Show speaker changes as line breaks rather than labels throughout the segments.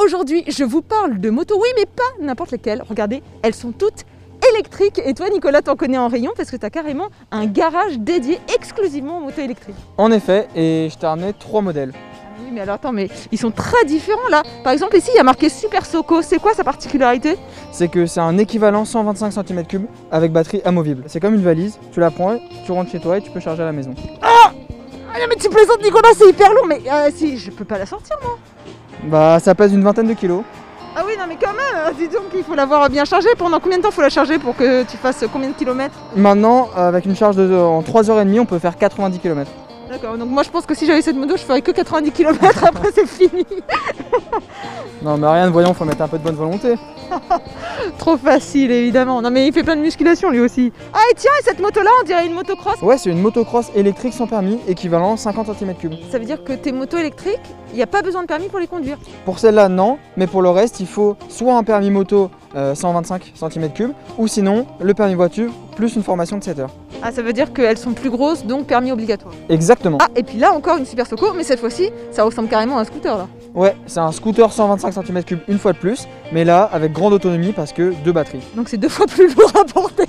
aujourd'hui je vous parle de motos, oui mais pas n'importe lesquelles, regardez, elles sont toutes électriques. Et toi Nicolas, t'en connais en rayon parce que t'as carrément un garage dédié exclusivement aux motos électriques.
En effet, et je t'ai ramené 3 modèles.
Oui mais alors attends, mais ils sont très différents là. Par exemple ici il y a marqué Super Soco, c'est quoi sa particularité?
C'est que c'est un équivalent 125 cm3 avec batterie amovible. C'est comme une valise, tu la prends, tu rentres chez toi et tu peux charger à la maison.
Ah mais tu plaisantes Nicolas, c'est hyper long, mais si je peux pas la sortir moi.
Bah ça pèse une vingtaine de kilos.
Ah oui non mais quand même, dis donc il faut l'avoir bien chargée. Pendant combien de temps faut la charger pour que tu fasses combien de kilomètres?
Maintenant, avec une charge en 3h30, on peut faire 90 km.
D'accord, donc moi je pense que si j'avais cette moto, je ferais que 90 km, après c'est fini.
Non mais rien, voyons, faut mettre un peu de bonne volonté.
Trop facile évidemment. Non mais il fait plein de musculation lui aussi. Ah et tiens, et cette moto là on dirait une motocross.
Ouais, c'est une motocross électrique sans permis, équivalent 50 cm3.
Ça veut dire que tes motos électriques, il n'y a pas besoin de permis pour les conduire.
Pour celle-là, non, mais pour le reste, il faut soit un permis moto 125 cm3, ou sinon le permis voiture plus une formation de 7 heures.
Ah ça veut dire qu'elles sont plus grosses, donc permis obligatoire.
Exactement.
Ah et puis là encore une Super Soco, mais cette fois-ci ça ressemble carrément à un scooter là.
Ouais, c'est un scooter 125 cm3 une fois de plus, mais là avec grande autonomie parce que 2 batteries.
Donc c'est 2 fois plus lourd à porter.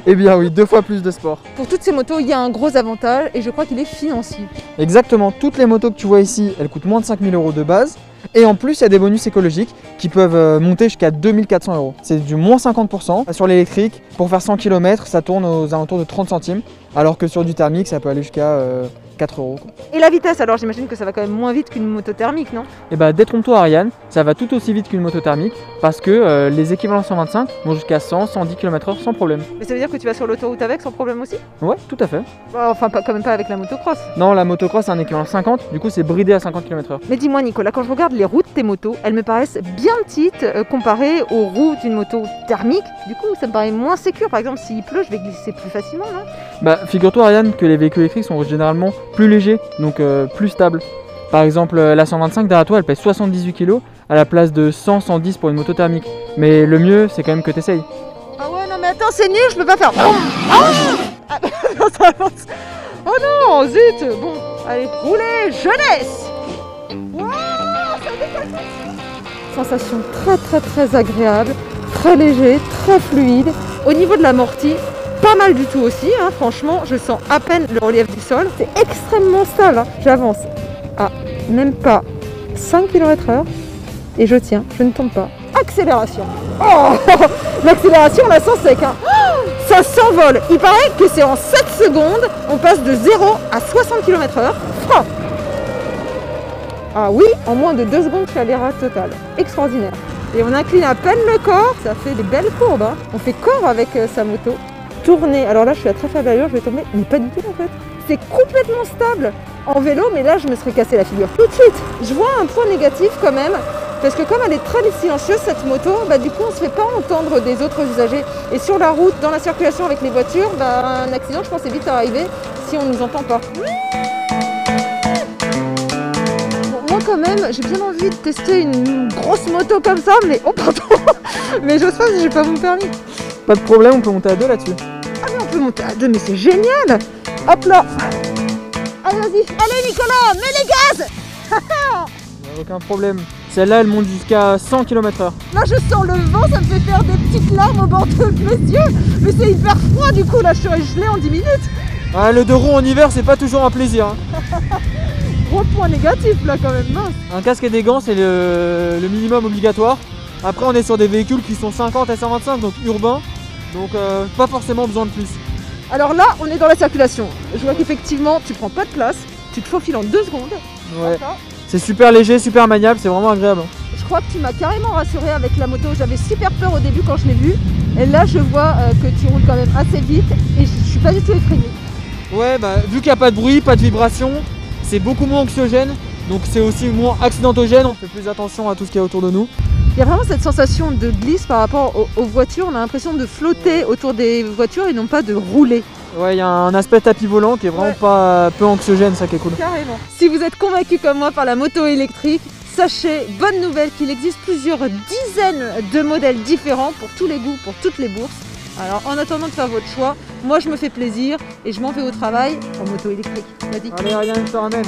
Eh bien oui, 2 fois plus de sport.
Pour toutes ces motos, il y a un gros avantage et je crois qu'il est financier.
Exactement, toutes les motos que tu vois ici, elles coûtent moins de 5 000 € de base. Et en plus, il y a des bonus écologiques qui peuvent monter jusqu'à 2 400 €. C'est du moins 50%. Sur l'électrique, pour faire 100 km, ça tourne aux alentours de 30 centimes. Alors que sur du thermique, ça peut aller jusqu'à 4 €.
Et la vitesse alors, j'imagine que ça va quand même moins vite qu'une moto thermique, non?
Et bah détrompe-toi Ariane, ça va tout aussi vite qu'une moto thermique parce que les équivalents 125 vont jusqu'à 100-110 km/h sans problème.
Mais ça veut dire que tu vas sur l'autoroute avec sans problème aussi?
Ouais, tout à fait.
Enfin quand même pas avec la motocross.
Non, la motocross c'est un équivalent 50, du coup c'est bridé à 50 km/h.
Mais dis-moi Nicolas, quand je regarde les roues de tes motos, elles me paraissent bien petites comparées aux roues d'une moto thermique. Du coup ça me paraît moins sécure. Par exemple s'il pleut, je vais glisser plus facilement, non?
Bah figure-toi Ariane que les véhicules électriques sont généralement plus légers, donc plus stables. Par exemple la 125 derrière toi elle pèse 78 kg à la place de 100-110 pour une moto thermique. Mais le mieux c'est quand même que tu essayes.
Ah ouais non mais attends c'est nul, je peux pas faire. Ah non, ça avance. Oh non zut. Bon allez, roulez jeunesse. Wow, ça décolle. Sensation très agréable, très léger, très fluide. Au niveau de l'amorti, pas mal du tout aussi, hein. Franchement je sens à peine le relief du sol. C'est extrêmement stable, hein. J'avance à même pas 5 km/h et je tiens, je ne tombe pas. Accélération. Oh l'accélération on la sent sec, hein. Ça s'envole. Il paraît que c'est en 7 secondes, on passe de 0 à 60 km/h. Oh ah oui, en moins de 2 secondes je suis à l'érable total. Extraordinaire. Et on incline à peine le corps, ça fait des belles courbes, hein. On fait corps avec sa moto. Tourner, alors là je suis à très faible allure, je vais tomber, mais pas du tout en fait. C'est complètement stable en vélo, mais là je me serais cassé la figure tout de suite. Je vois un point négatif quand même, parce que comme elle est très silencieuse cette moto, bah du coup on se fait pas entendre des autres usagers. Et sur la route, dans la circulation avec les voitures, bah un accident je pense est vite arrivé si on nous entend pas. Bon, moi quand même, j'ai bien envie de tester une grosse moto comme ça, mais oh pardon, mais j'ose pas si j'ai pas mon permis.
Pas de problème, on peut monter à 2 là-dessus.
Ah mais on peut monter à 2, mais c'est génial. Hop là. Allez vas-y. Allez Nicolas, mets les gaz.
Aucun problème. Celle-là elle monte jusqu'à 100 km/h.
Là je sens le vent, ça me fait faire des petites larmes au bord de mes yeux. Mais c'est hyper froid du coup, là je serais gelée en 10 minutes.
Ah, le deux roues en hiver c'est pas toujours un plaisir. Hein.
Gros point négatif là quand même, mince.
Un casque et des gants c'est le minimum obligatoire. Après on est sur des véhicules qui sont 50 à 125 donc urbains. Donc pas forcément besoin de plus.
Alors là on est dans la circulation. Je vois qu'effectivement tu prends pas de place, tu te faufiles en 2 secondes.
Ouais. C'est super léger, super maniable, c'est vraiment agréable.
Je crois que tu m'as carrément rassuré avec la moto. J'avais super peur au début quand je l'ai vue. Et là je vois que tu roules quand même assez vite et je suis pas du tout effrayée.
Ouais bah vu qu'il n'y a pas de bruit, pas de vibration, c'est beaucoup moins anxiogène. Donc c'est aussi moins accidentogène, on fait plus attention à tout ce qu'il y a autour de nous.
Il y a vraiment cette sensation de glisse par rapport aux voitures. On a l'impression de flotter autour des voitures et non pas de rouler.
Ouais, il y a un aspect tapis volant qui est vraiment pas peu anxiogène, ça qui est cool.
Carrément. Si vous êtes convaincu comme moi par la moto électrique, sachez, bonne nouvelle, qu'il existe plusieurs dizaines de modèles différents pour tous les goûts, pour toutes les bourses. Alors en attendant de faire votre choix, moi je me fais plaisir et je m'en vais au travail en moto électrique.
Allez, rien, je te ramène.